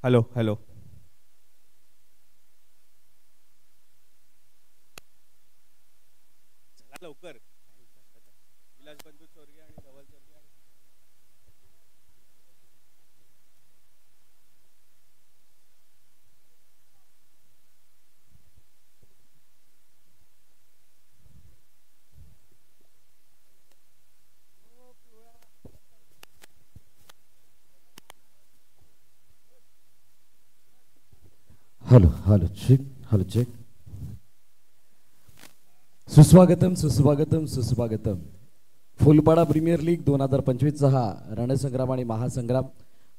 Hello hello. चला लवकर. विलास बंधू चोरगे आणि धवल चोरगे आणि hello hello check hello check. सुस्वागतम सुस्वागतम सुस्वागतम. फुलपाडा प्रीमियर लीग 2025चा हा रणसंग्राम आणि महासंग्राम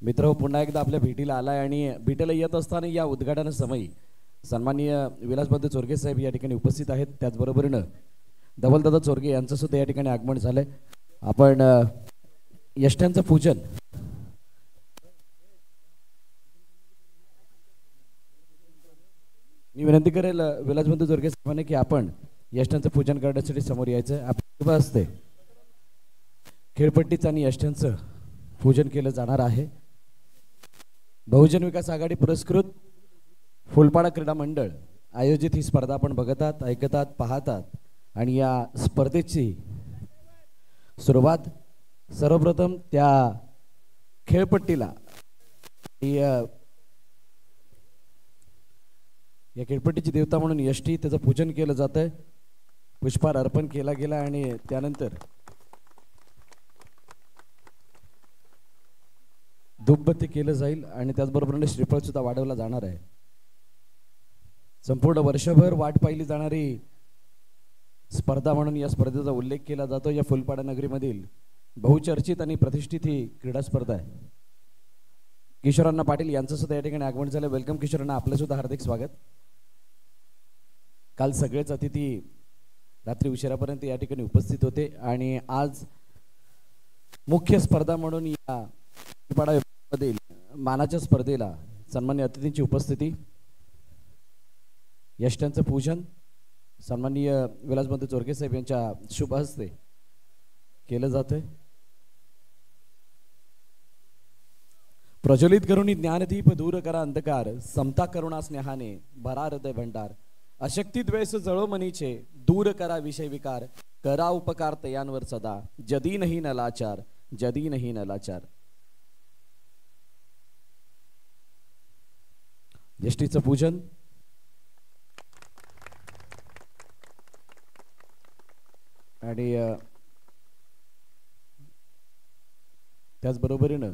मित्र पुन्हा एकदा आपल्या भेटीला आलाय आणि भेटीला येत असताना या उद्घाटन समयी सन्माननीय विलासबंधू चोरगे साहेब या ठिकाणी उपस्थित आहेत. त्याचबरोबरीनं धवलदादा चोरगे यांचं सुद्धा या ठिकाणी आगमन झालंय. आपण यष्ट्यांचं पूजन मी विनंती करेल विलासबंधू चोरगे साहेबांनी की आपण यष्ट्यांचं पूजन करण्यासाठी समोर यायचं. आपल्या असते खेळपट्टीचं आणि यष्ट्यांचं पूजन केलं जाणार आहे. बहुजन विकास आघाडी पुरस्कृत फुलपाडा क्रीडा मंडळ आयोजित ही स्पर्धा आपण बघतात, ऐकतात, पाहतात आणि या स्पर्धेची सुरुवात सर्वप्रथम त्या खेळपट्टीला या खेळपट्टीची देवता म्हणून यष्टी त्याचं पूजन केलं जात आहे. पुष्पहार अर्पण केला गेला आणि त्यानंतर धूपबत्ती केलं जाईल आणि त्याचबरोबर श्रीफळ सुद्धा वाढवला जाणार आहे. संपूर्ण वर्षभर वाट पाहिली जाणारी स्पर्धा म्हणून या स्पर्धेचा उल्लेख केला जातो. या फुलपाडा नगरीमधील बहुचर्चित आणि प्रतिष्ठित ही क्रीडा स्पर्धा आहे. किशोरांना पाटील यांचं सुद्धा या ठिकाणी आगमन झालं. वेलकम किशोरांना, आपलं सुद्धा हार्दिक स्वागत. काल सगळेच अतिथी रात्री उशिरापर्यंत या ठिकाणी उपस्थित होते आणि आज मुख्य स्पर्धा म्हणून या फुलपाडा मधील मानाच्या स्पर्धेला सन्माननीय अतिथींची उपस्थिती, यष्ट्यांचं पूजन सन्माननीय विलासबंधू चोरगे साहेब यांच्या शुभ हस्ते केलं जातंय. प्रज्वलित करुणी ज्ञानदीप दूर करा अंधकार, समता करुणा स्नेहाने भरा हृदय भंडार, अशक्ती द्वेष जळो मनीचे दूर करा विषय विकार, करा उपकार तयांवर सदा जदी नाही नलाचार, जदी नाही नलाचार. यष्टीचं पूजन आणि त्याचबरोबरीनं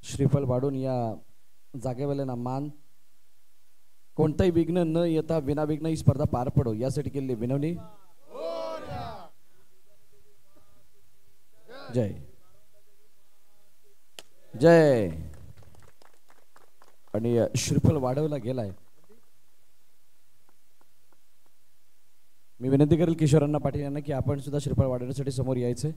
श्रीफळ वाढून या जागेवाल्यांना मान, कोणताही विघ्न न येता विनाविघ्न ही स्पर्धा पार पडो यासाठी केलेली विनवणी. जय जय. आणि श्रीफळ वाढवला गेलाय. मी विनंती करेल किशोरांना पाटील यांना की आपण सुद्धा श्रीफळ वाढवण्यासाठी समोर यायचे.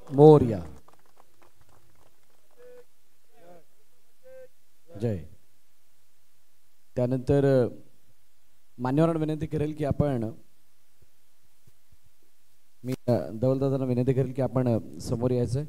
मोरया. जय. त्यानंतर मान्यवरांना विनंती करेल की आपण, मी धवलदादांना विनंती करेल की आपण समोर यायचं.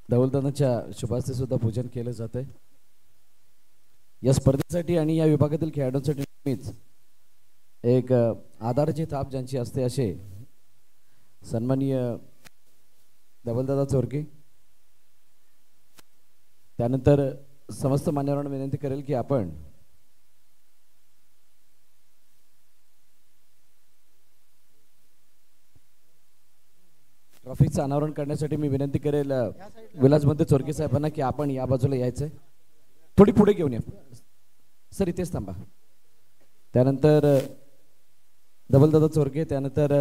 धवलदादांच्या शुभास्ते सुद्धा पूजन केलं जात आहे. या स्पर्धेसाठी आणि या विभागातील खेळाडूंसाठी नेहमीच एक आधाराची थाप ज्यांची असते असे सन्माननीय धवलदादा चोरके. त्यानंतर समस्त मान्यवरांना विनंती करेल की आपण ट्रॉफीचं अनावरण करण्यासाठी मी विनंती करेल विलासबंधू चोरके साहेबांना की आपण या बाजूला यायचंय. थोडी पुढे घेऊन या सर, इथेच थांबा. त्यानंतर धवलदादा चोरके, त्यानंतर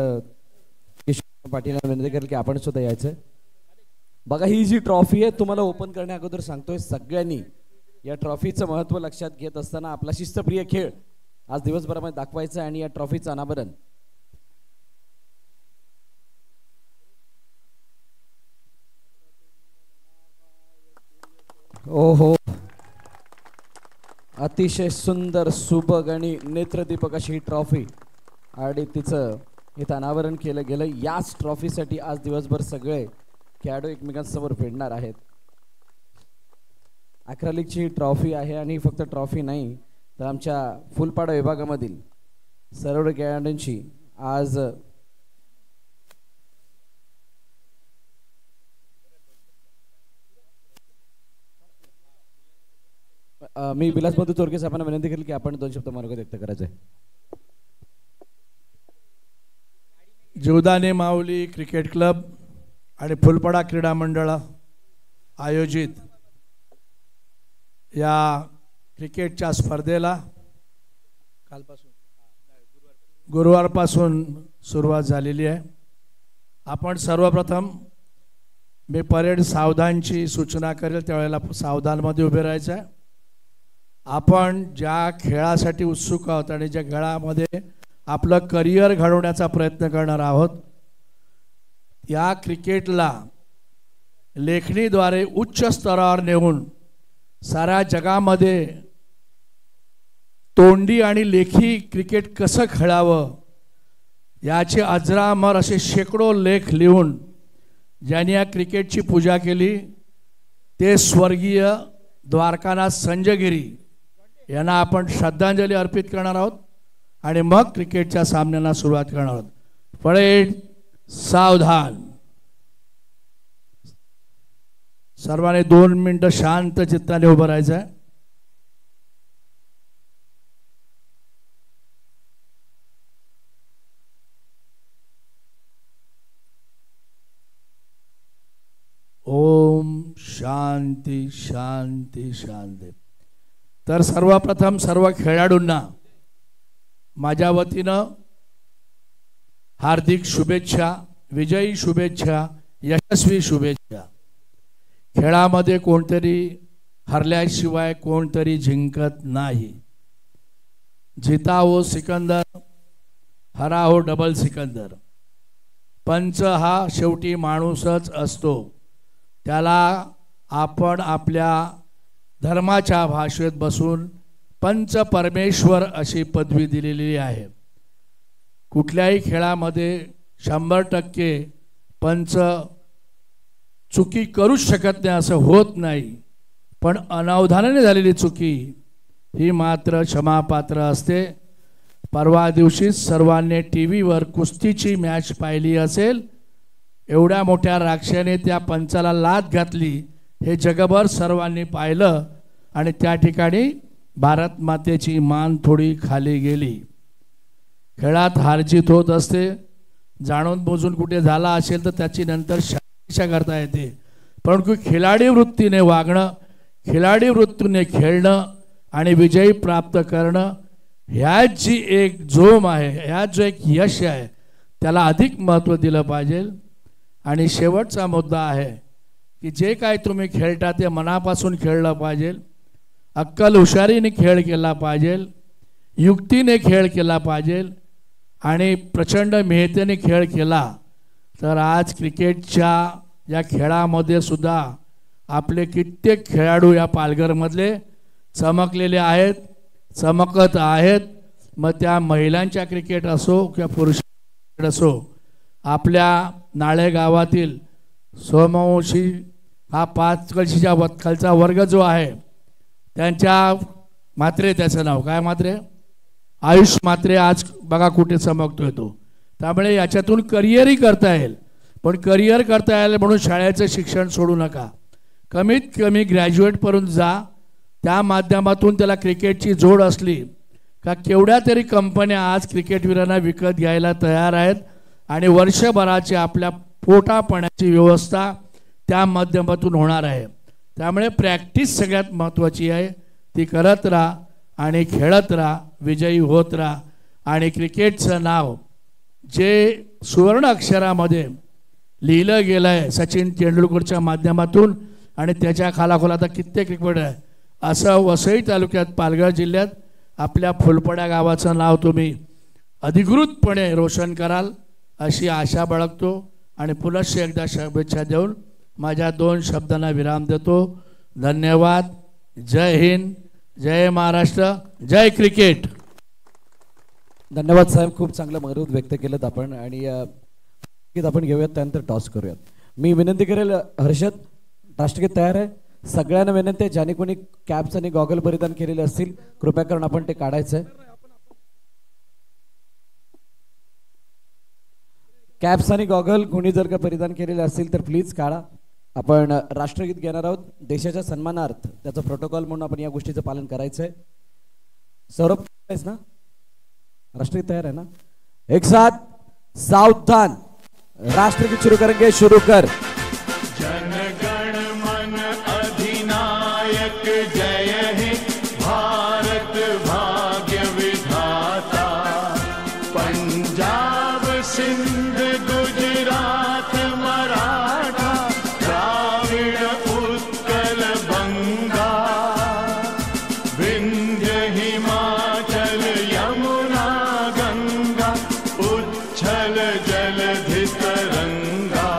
किशोर पाटील विनंती करेल की आपण सुद्धा यायचंय. बघा, ही जी ट्रॉफी आहे तुम्हाला ओपन करण्या अगोदर सांगतोय, सगळ्यांनी या ट्रॉफीचं महत्त्व लक्षात घेत असताना आपला शिस्तप्रिय खेळ आज दिवसभरामध्ये दाखवायचा आणि या ट्रॉफीचं अनावरण ओहो, अतिशय सुंदर सुबक आणि नेत्रदीपक अशी ही ट्रॉफी आणि तिचं इथं अनावरण केलं गेलं. याच ट्रॉफीसाठी आज दिवसभर सगळे खेळाडू एकमेकांसमोर भिडणार आहेत. अक्रॅलिकची ही ट्रॉफी आहे आणि फक्त ट्रॉफी नाही तर आमच्या फुलपाडा विभागामधील सर्व खेळाडूंची आज मी विलासबंधू चोरके साहेबांना विनंती केली की आपण 2 शब्द मनोगत व्यक्त करायचे. जीवदानी माऊली क्रिकेट क्लब आणि फुलपाडा क्रीडा मंडळ आयोजित या क्रिकेटच्या स्पर्धेला गुरुवारपासून सुरुवात झालेली आहे. आपण सर्वप्रथम मी परेड सावधानची सूचना करेल त्यावेळेला सावधानमध्ये उभे राहायचं आहे. आपण ज्या खेळासाठी उत्सुक आहोत आणि ज्या खेळामध्ये आपलं करिअर घडवण्याचा प्रयत्न करणार आहोत, या क्रिकेटला लेखणीद्वारे उच्च स्तरावर नेऊन साऱ्या जगामध्ये तोंडी आणि लेखी क्रिकेट कसं खेळावं याचे अजरामर असे शेकडो लेख लिहून ज्यांनी या क्रिकेटची पूजा केली ते स्वर्गीय द्वारकानाथ संजगिरी यांना आपण श्रद्धांजली अर्पित करणार आहोत आणि मग क्रिकेटच्या सामन्यांना सुरुवात करणार आहोत. परेड सावधान. सर्वांनी 2 मिनिटं शांत चित्ताने उभं राहायचं आहे. ओम शांती शांती शांती. तर सर्वप्रथम सर्व खेळाडूंना माझ्या वतीनं हार्दिक शुभेच्छा, विजयी शुभेच्छा, यशस्वी शुभेच्छा. खेळामध्ये कोणतरी हरल्याशिवाय कोणतरी जिंकत नाही. जीता हो सिकंदर, हरा हो डबल सिकंदर. पंच हा शेवटी माणूसच असतो. त्याला आपण आपल्या धर्माच्या भाषेत बसून पंच परमेश्वर अशी पदवी दिलेली आहे. कुठल्याही खेळामध्ये 100% पंच चुकी करूच शकत नाही असं होत नाही, पण अनावधानाने झालेली चुकी ही मात्र क्षमापात्र असते. परवा दिवशी सर्वांनी टीव्हीवर कुस्तीची मॅच पाहिली असेल. एवढ्या मोठ्या राक्षाने त्या पंचाला लाथ घातली हे जगभर सर्वांनी पाहिलं आणि त्या ठिकाणी भारत मातेची मान थोडी खाली गेली. खेळात हारजीत होत असते. जाणून बुजून कुठे झाला असेल तर त्याची नंतर शिक्षा करता येते, परंतु खिलाडी वृत्तीने वागणं, खिलाडी वृत्तीने खेळणं आणि विजय प्राप्त करणं ह्याच जी एक जोम आहे, ह्याच जो एक यश आहे त्याला अधिक महत्त्व दिलं पाहिजे. आणि शेवटचा मुद्दा आहे की जे काय तुम्ही खेळता ते मनापासून खेळलं पाहिजे. अक्कल हुशारीने खेळ केला पाहिजे, युक्तीने खेळ केला पाहिजे आणि प्रचंड मेहनतीने खेळ केला तर आज क्रिकेटच्या या खेळामध्ये सुद्धा आपले कित्येक खेळाडू या पालघरमधले चमकलेले आहेत, चमकत आहेत. मग त्या महिलांच्या क्रिकेट असो किंवा पुरुष क्रिकेट असो. आपल्या नाळे गावातील सोमवंशी हा 5 कळशीच्या खालचा वर्ग जो आहे त्यांच्या म्हात्रे, त्याचं नाव काय म्हात्रे, आयुष म्हात्रे आज बघा कुठे चमकतोय तो. त्यामुळे याच्यातून करिअरही करता येईल. पण करिअर करता यायला म्हणून शाळेचं शिक्षण सोडू नका. कमीत कमी ग्रॅज्युएटपर्यंत जा. त्या माध्यमातून त्याला क्रिकेटची जोड असली का केवढ्या तरी कंपन्या आज क्रिकेटवीरांना विकत घ्यायला तयार आहेत आणि वर्षभराची आपल्या पोटापाण्याची व्यवस्था त्या माध्यमातून होणार आहे. त्यामुळे प्रॅक्टिस सगळ्यात महत्त्वाची आहे. ती करत राहा आणि खेळत राहा, विजयी होत राहा. आणि क्रिकेटचं नाव जे सुवर्ण अक्षरामध्ये लिहिलं गेलं आहे सचिन तेंडुलकरच्या माध्यमातून आणि त्याच्या खालाखोल आता कित्येक क्रिकेट आहे, असं वसई तालुक्यात पालघर जिल्ह्यात आपल्या फुलपड्या गावाचं नाव तुम्ही अधिकृतपणे रोशन कराल अशी आशा बाळगतो. आणि पुनश्च एकदा शुभेच्छा देऊन माझ्या 2 शब्दांना विराम देतो. धन्यवाद. जय हिंद, जय महाराष्ट्र, जय क्रिकेट. धन्यवाद साहेब, खूप चांगलं मनोगत व्यक्त केलं आपण. आणि आपण घेऊयात, त्यानंतर टॉस करूयात. मी विनंती करेल, हर्षद राष्ट्रगीत तयार आहे. सगळ्यांना विनंती आहे, ज्याने कोणी कॅप्स आणि गॉगल परिधान केलेले असतील कृपया करून आपण ते काढायचं आहे. कॅप्स आणि गॉगल कोणी जर का परिधान केलेले असतील तर प्लीज काढा. आपण राष्ट्रगीत घेणार आहोत. देशाच्या सन्मानार्थ त्याचा प्रोटोकॉल म्हणून आपण या गोष्टीचं पालन करायचं आहे. सौरभ आहेस ना? राष्ट्रगीत तयार है ना? एक साथ सावधान, राष्ट्रगीत शुरू करेंगे. शुरू कर. जनगण मन अधिनायक जय हे भारत भाग्य विधाता. पंजाब सिंध गुजरात मराठा द्राविड उत्कल बंगा. विंध्य हिमाचल यमुना गंगा उच्छल जलधि तरंगा.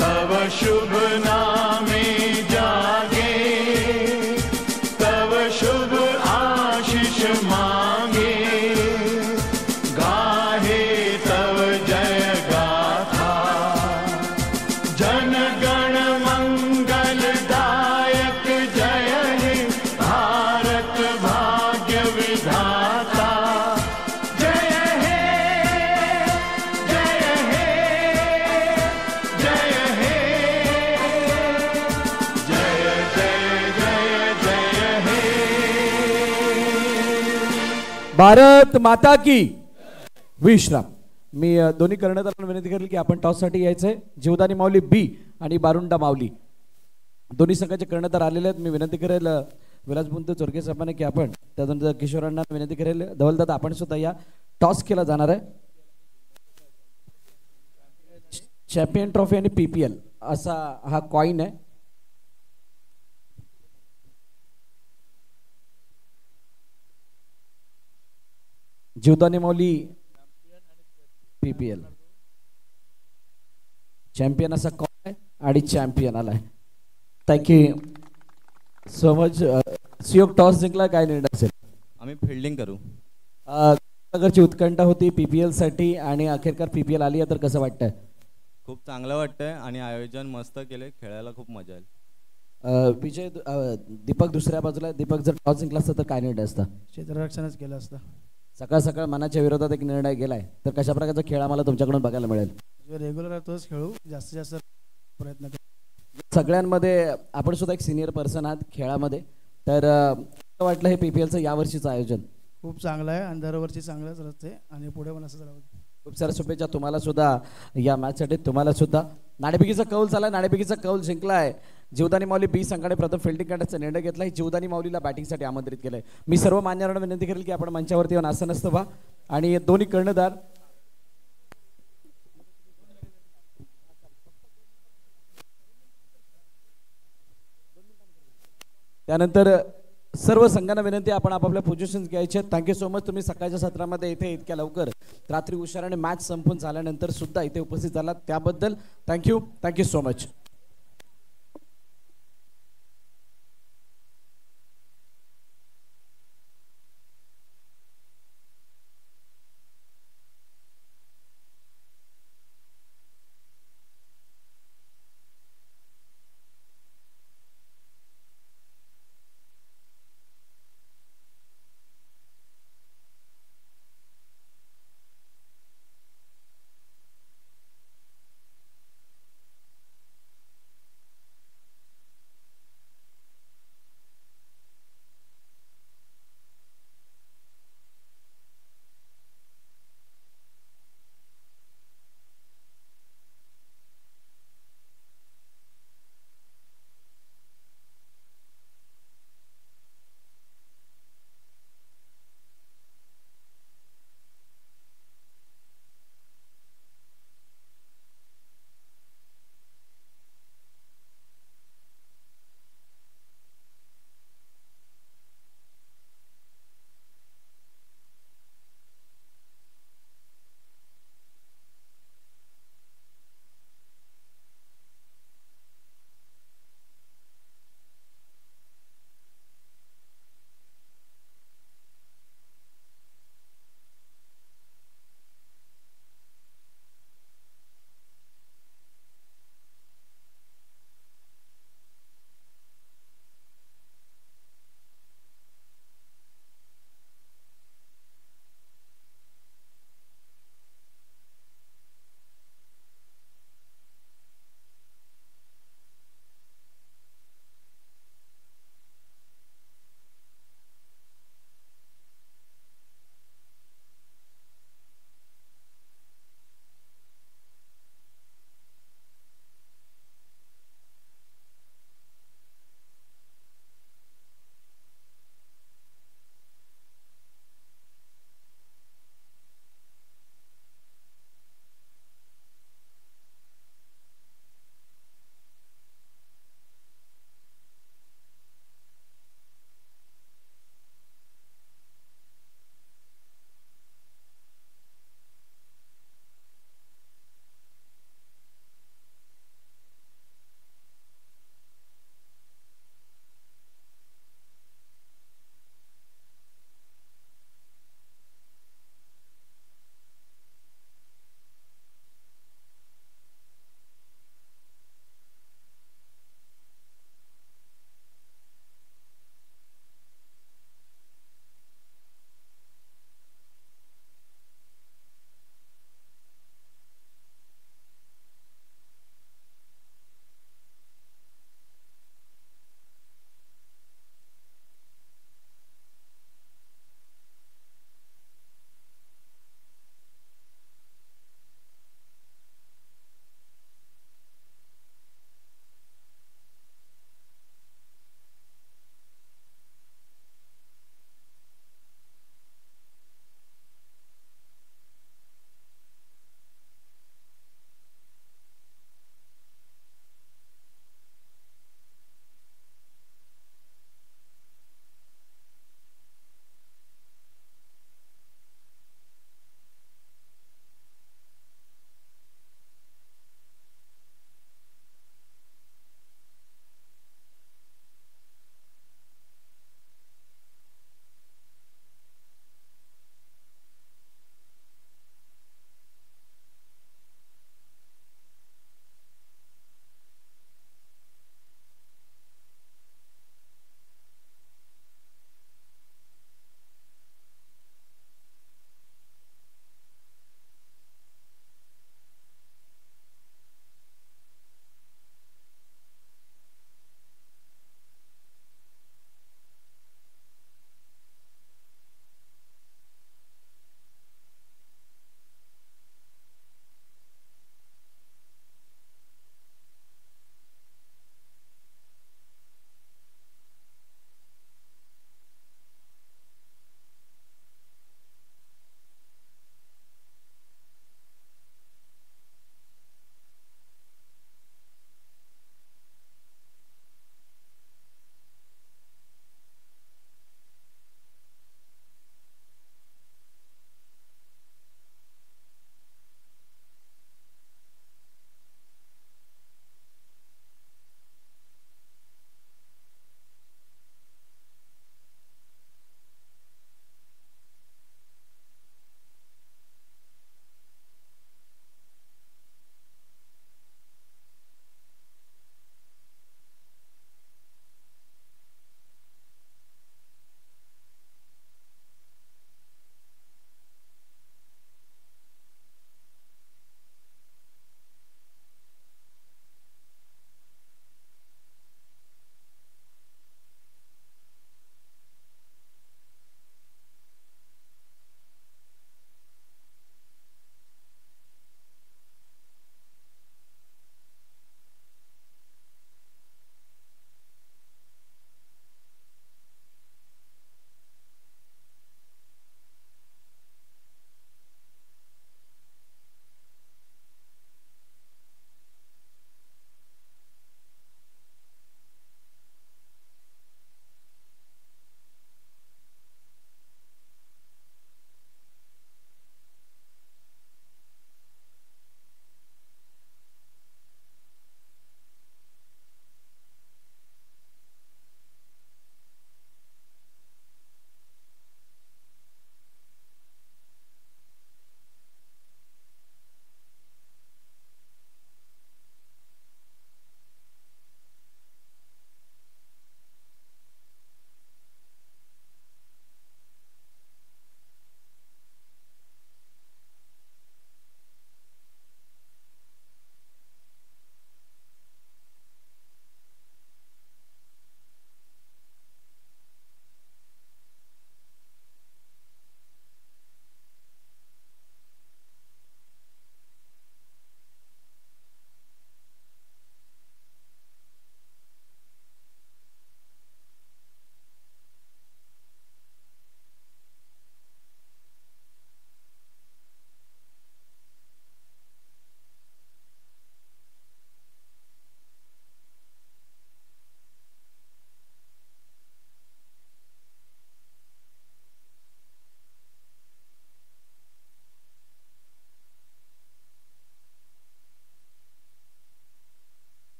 तव शुभ नामे जागे, तव शुभ आशीष मांगे. गाहे तव जय गाथा. जन गण मंगलदायक जय हे भारत भाग्य विधाता. जय हे, जय हे, जय हे, जय जय जय जय हे. भारत माता की विश्राम. मी दोन्ही कर्णधारांना विनंती करेल की आपण टॉस साठी यायचंय. जीवदानी माऊली बी आणि बारुंडा माऊली दोन्ही संघाचे कर्णधार आलेले आहेत. मी विनंती करेल विलासबुंत चोरके साहेबांना की आपण, त्यानंतर किशोरांना विनंती करेल धवलदादा आपण सुद्धा या. टॉस केला जाणार आहे. चॅम्पियन ट्रॉफी आणि PPL असा हा कॉइन आहे. जीवदानी माऊली PPL चॅम्पियन असा कॉइन आहे आणि चॅम्पियन आलाय. Thank you so much. Suyog toss जिंकला, काय निर्णय असेल? आम्ही फिल्डिंग करू. नगरची उत्कंठा होती PPL साठी आणि अखेरकार PPL आली आहे, तर कसं वाटतंय? खूप चांगलं वाटतंय आणि आयोजन मस्त केले. खेळायला खूप मजा येईल. विजय दीपक दुसऱ्या बाजूला. दीपक जर टॉस जिंकला असता तर काय निर्णय असता? क्षेत्ररक्षणच केलं असतं. सकाळ सकाळ मनाच्या विरोधात एक निर्णय गेलाय, तर कशा प्रकारचा खेळ आम्हाला तुमच्याकडून बघायला मिळेल? जो रेग्युलर आहे तोच खेळू, जास्तीत जास्त प्रयत्न करू. सगळ्यांमध्ये आपण सुद्धा एक सिनियर पर्सन आहात खेळामध्ये, तर कसं वाटलं हे PPLचं यावर्षीचं आयोजन? खूप चांगलं आहे आणि दरवर्षी चांगलंच असते आणि पुढे पण असंच राहू. खूप साऱ्या शुभेच्छा तुम्हाला सुद्धा या मॅचसाठी. तुम्हाला सुद्धा नाणेफेकीचा कौल झाला. नाणेफेकीचा कौल जिंकलाय. जीवदानी माऊली बी संघाने प्रथम फिल्डिंग करण्याचा निर्णय घेतलाय. जीवदानी माऊलीला बॅटिंगसाठी आमंत्रित केलंय. मी सर्व मान्यवरांना विनंती करेल की आपण मंचावरती येऊन आसनस्थ व्हा. आणि दोन्ही कर्णधार त्यानंतर सर्व संघांना विनंती आपण आपापल्या पोझिशन घ्यायचे. Thank you so much. तुम्ही सकाळच्या सत्रामध्ये इथे इतक्या लवकर रात्री उशिराने मॅच संपून झाल्यानंतर सुद्धा इथे उपस्थित झालात त्याबद्दल thank you. Thank you so much.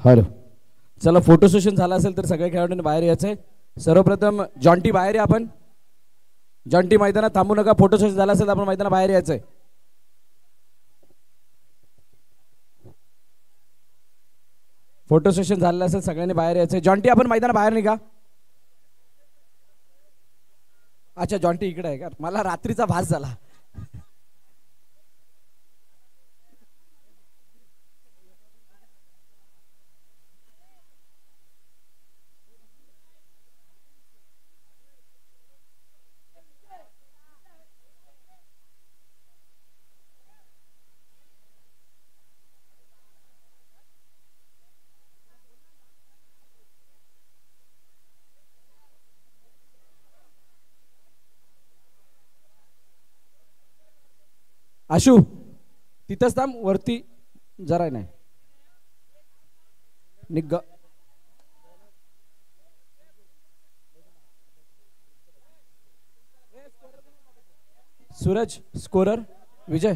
Hello, चला फोटो सेशन झालं असेल तर सगळ्या खेळाडूंनी बाहेर यायचंय. सर्वप्रथम जॉन्टी बाहेर या. आपण जॉन्टी मैदानात थांबू नका. फोटो सेशन झालं असेल तर आपण मैदानात बाहेर यायचंय. फोटो सेशन झालेलं असेल सगळ्यांनी बाहेर यायचंय. जॉन्टी आपण मैदानात बाहेर निघा. अच्छा जॉन्टी इकडे आहे का? मला रात्रीचा भास झाला. आशू तिथंच थांब. वरती जरा नाही निघ. सूरज स्कोरर विजय.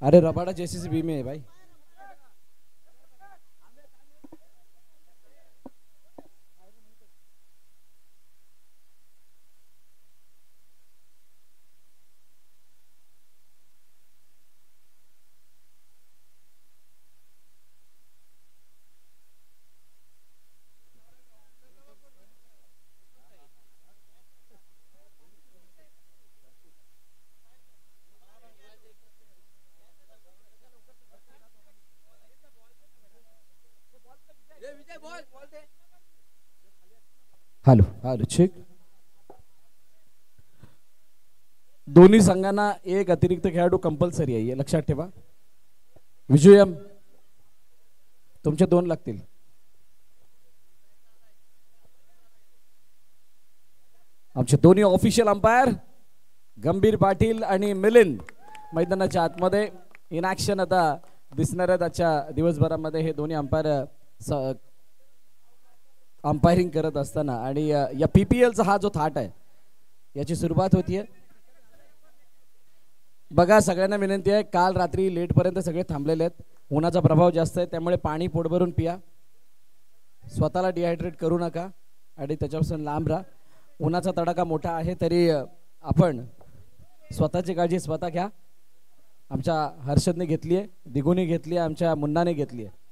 अरे रबाड़ा जेसीसी बी में है भाई. हॅलो हॅलो ठीक. दोन्ही संघांना एक अतिरिक्त खेळाडू कंपल्सरी आहे, लक्षात ठेवा. विजयम तुमचे 2 लागतील. आमचे दोन्ही ऑफिशियल अंपायर गंभीर पाटील आणि मिलिंद मैदानाच्या आतमध्ये इन ऍक्शन आता दिसणार आहेत. आजच्या दिवसभरामध्ये हे दोन्ही अंपायर अंपायरिंग करत असताना. आणि या पीपीएलचा हा जो थाट आहे याची सुरुवात होतीये. बघा सगळ्यांना विनंती आहे, काल रात्री लेट पर्यंत सगळे थांबलेले आहेत. उन्हाचा प्रभाव जास्त आहे त्यामुळे पाणी पोट भरून पिया. स्वतःला डिहायड्रेट करू नका आणि त्याच्यापासून लांब राहा. उन्हाचा तडाखा मोठा आहे तरी आपण स्वतःची काळजी स्वतः घ्या. आमच्या हर्षदने घेतली आहे, दिगोने घेतली आहे, आमच्या मुन्नाने घेतली आहे.